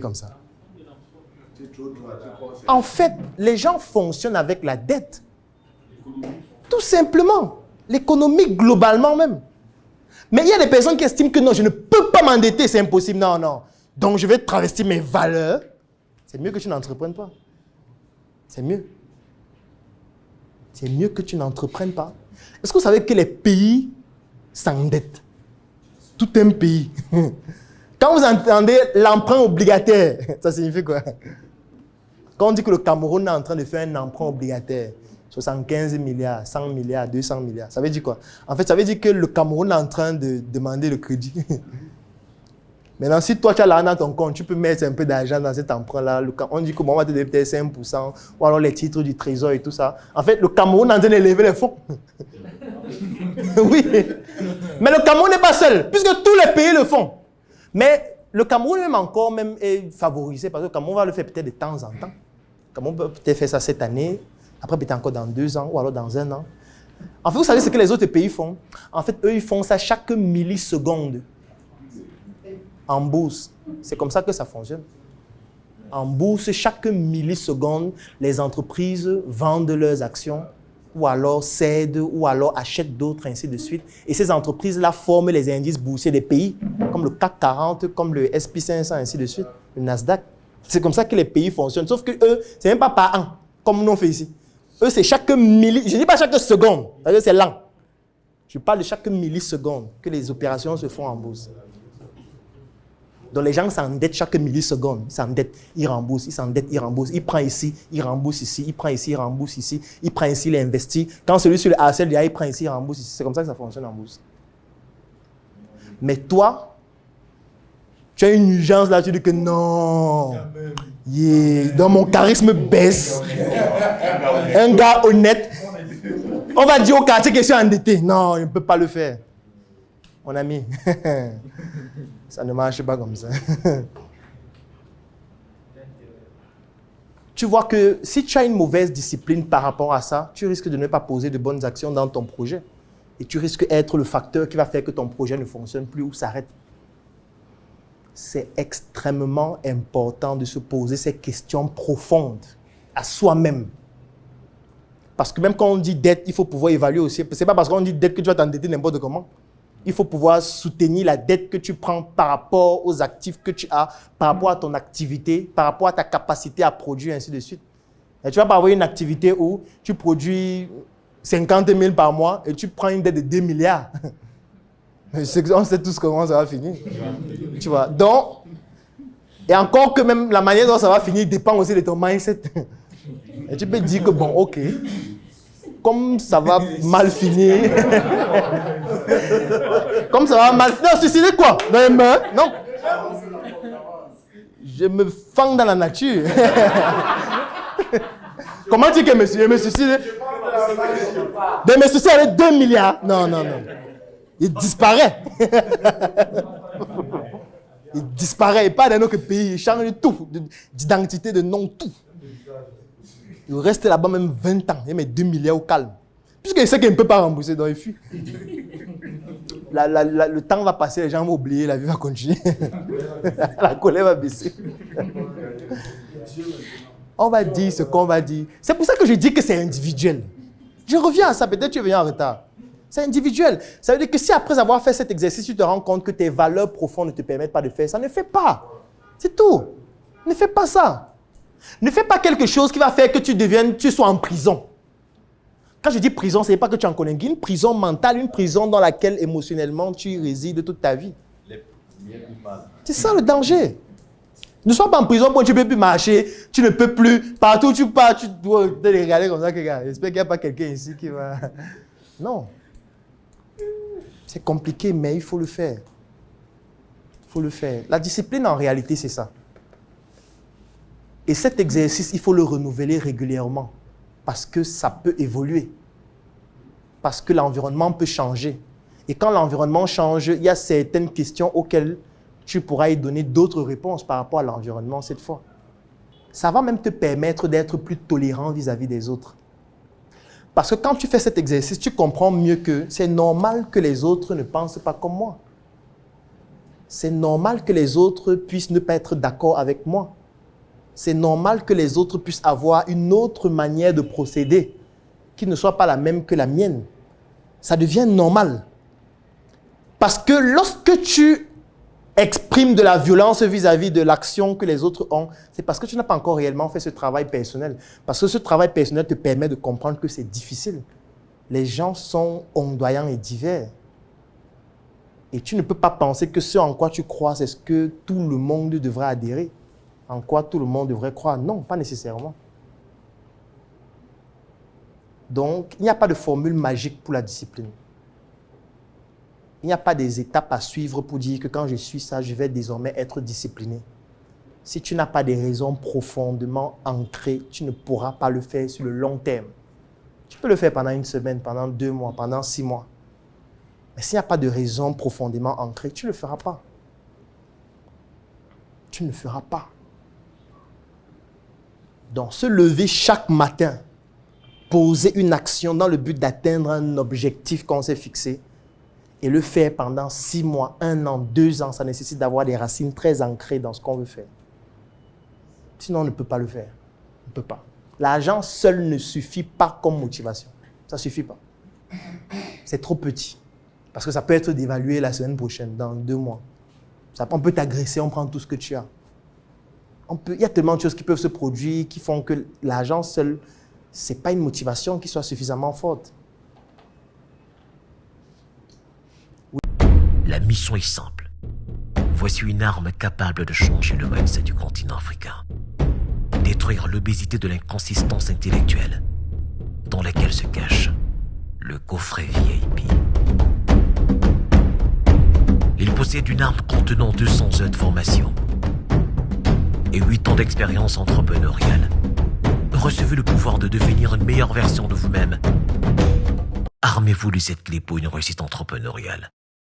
comme ça. En fait, les gens fonctionnent avec la dette. Tout simplement. L'économie globalement même. Mais il y a des personnes qui estiment que non, je ne peux pas m'endetter, c'est impossible. Non, non. Donc je vais travestir mes valeurs. C'est mieux que tu n'entreprennes pas. C'est mieux. C'est mieux que tu n'entreprennes pas. Est-ce que vous savez que les pays s'endettent? Tout un pays. Quand vous entendez l'emprunt obligataire, ça signifie quoi? Quand on dit que le Cameroun est en train de faire un emprunt obligataire, 75 milliards, 100 milliards, 200 milliards, ça veut dire quoi? En fait, ça veut dire que le Cameroun est en train de demander le crédit. Maintenant, si toi tu as l'argent dans ton compte, tu peux mettre un peu d'argent dans cet emprunt-là. On dit qu'on va te donner peut-être 5%, ou alors les titres du trésor et tout ça. En fait, le Cameroun est en train d'élever les fonds. Oui. Mais le Cameroun n'est pas seul, puisque tous les pays le font. Mais le Cameroun même encore même est favorisé, parce que le Cameroun va le faire peut-être de temps en temps. Le Cameroun peut peut-être faire ça cette année, après peut-être encore dans 2 ans, ou alors dans 1 an. En fait, vous savez ce que les autres pays font? En fait, eux, ils font ça chaque milliseconde. En bourse. C'est comme ça que ça fonctionne. En bourse, chaque milliseconde, les entreprises vendent leurs actions, ou alors cèdent, ou alors achètent d'autres, ainsi de suite. Et ces entreprises-là forment les indices boursiers des pays, comme le CAC 40, comme le SP500, ainsi de suite, le Nasdaq. C'est comme ça que les pays fonctionnent. Sauf que eux, c'est même pas par an, comme nous on fait ici. Eux, c'est chaque je ne dis pas chaque seconde, c'est lent. Je parle de chaque milliseconde que les opérations se font en bourse. Donc les gens s'endettent chaque milliseconde. Ils s'endettent, ils remboursent, ils s'endettent, ils remboursent. Ils prennent ici, ils remboursent ici, ils prennent ici, ils remboursent ici. Ils prennent ici, ils investissent. Quand celui sur le harcèle, il prend ici, il rembourse ici. C'est comme ça que ça fonctionne en bourse. Mais toi, tu as une urgence là, tu dis que non. Yeah, donc mon charisme baisse. Un gars honnête. On va dire au quartier que je suis endetté. Non, je ne peux pas le faire. Mon ami. Ça ne marche pas comme ça. Tu vois que si tu as une mauvaise discipline par rapport à ça, tu risques de ne pas poser de bonnes actions dans ton projet. Et tu risques d'être le facteur qui va faire que ton projet ne fonctionne plus ou s'arrête. C'est extrêmement important de se poser ces questions profondes à soi-même. Parce que même quand on dit dette, il faut pouvoir évaluer aussi. Ce n'est pas parce qu'on dit dette que tu vas t'endetter n'importe comment. Il faut pouvoir soutenir la dette que tu prends par rapport aux actifs que tu as, par rapport à ton activité, par rapport à ta capacité à produire, ainsi de suite. Et tu vas pas avoir une activité où tu produis 50 000 par mois et tu prends une dette de 2 milliards. On sait tous comment ça va finir. Tu vois. Donc, et encore que même la manière dont ça va finir dépend aussi de ton mindset. Et tu peux dire que bon, ok. Comme ça va mal finir. Comme ça va mal finir. Non, suicider quoi? Dans les mains? Non. Je me fends dans la nature. Comment dire que je me suicide? De me suicider avec 2 milliards? Non, non, non. Il disparaît. Il disparaît. Et pas dans notre pays. Il change tout. D'identité, de nom, tout. Il reste là-bas même 20 ans. Il met 2 milliards au calme. Puisqu'il sait qu'il ne peut pas rembourser, donc il fuit. Le temps va passer, les gens vont oublier, la vie va continuer. La colère va baisser. On va dire ce qu'on va dire. C'est pour ça que je dis que c'est individuel. Je reviens à ça, peut-être tu es venu en retard. C'est individuel. Ça veut dire que si après avoir fait cet exercice, tu te rends compte que tes valeurs profondes ne te permettent pas de faire ça, ne fais pas. C'est tout. Ne fais pas ça. Ne fais pas quelque chose qui va faire que tu sois en prison. Quand je dis prison, ce n'est pas que tu en connais une prison mentale, une prison dans laquelle émotionnellement tu résides toute ta vie. C'est ça le danger. Ne sois pas en prison quand tu ne peux plus marcher, tu ne peux plus, partout où tu pars, tu dois te regarder comme ça. J'espère qu'il n'y a pas quelqu'un ici qui va... Non. C'est compliqué, mais il faut le faire. Il faut le faire. La discipline, en réalité, c'est ça. Et cet exercice, il faut le renouveler régulièrement parce que ça peut évoluer, parce que l'environnement peut changer. Et quand l'environnement change, il y a certaines questions auxquelles tu pourras y donner d'autres réponses par rapport à l'environnement cette fois. Ça va même te permettre d'être plus tolérant vis-à-vis des autres. Parce que quand tu fais cet exercice, tu comprends mieux que c'est normal que les autres ne pensent pas comme moi. C'est normal que les autres puissent ne pas être d'accord avec moi. C'est normal que les autres puissent avoir une autre manière de procéder qui ne soit pas la même que la mienne. Ça devient normal. Parce que lorsque tu exprimes de la violence vis-à-vis de l'action que les autres ont, c'est parce que tu n'as pas encore réellement fait ce travail personnel. Parce que ce travail personnel te permet de comprendre que c'est difficile. Les gens sont ondoyants et divers. Et tu ne peux pas penser que ce en quoi tu crois, c'est ce que tout le monde devrait adhérer. En quoi tout le monde devrait croire. Non, pas nécessairement. Donc, il n'y a pas de formule magique pour la discipline. Il n'y a pas des étapes à suivre pour dire que quand je suis ça, je vais désormais être discipliné. Si tu n'as pas des raisons profondément ancrées, tu ne pourras pas le faire sur le long terme. Tu peux le faire pendant une semaine, pendant 2 mois, pendant 6 mois. Mais s'il n'y a pas de raison profondément ancrée, tu ne le feras pas. Tu ne le feras pas. Donc, se lever chaque matin, poser une action dans le but d'atteindre un objectif qu'on s'est fixé et le faire pendant 6 mois, 1 an, 2 ans, ça nécessite d'avoir des racines très ancrées dans ce qu'on veut faire. Sinon, on ne peut pas le faire. On ne peut pas. L'argent seul ne suffit pas comme motivation. Ça ne suffit pas. C'est trop petit. Parce que ça peut être dévalué la semaine prochaine, dans 2 mois. On peut t'agresser, on prend tout ce que tu as. Il y a tellement de choses qui peuvent se produire qui font que l'argent seul, ce n'est pas une motivation qui soit suffisamment forte. La mission est simple. Voici une arme capable de changer le mindset du continent africain. Détruire l'obésité de l'inconsistance intellectuelle dans laquelle se cache le coffret VIP. Il possède une arme contenant 200 heures de formation et 8 ans d'expérience entrepreneuriale. Recevez le pouvoir de devenir une meilleure version de vous-même. Armez-vous de cette clé pour une réussite entrepreneuriale.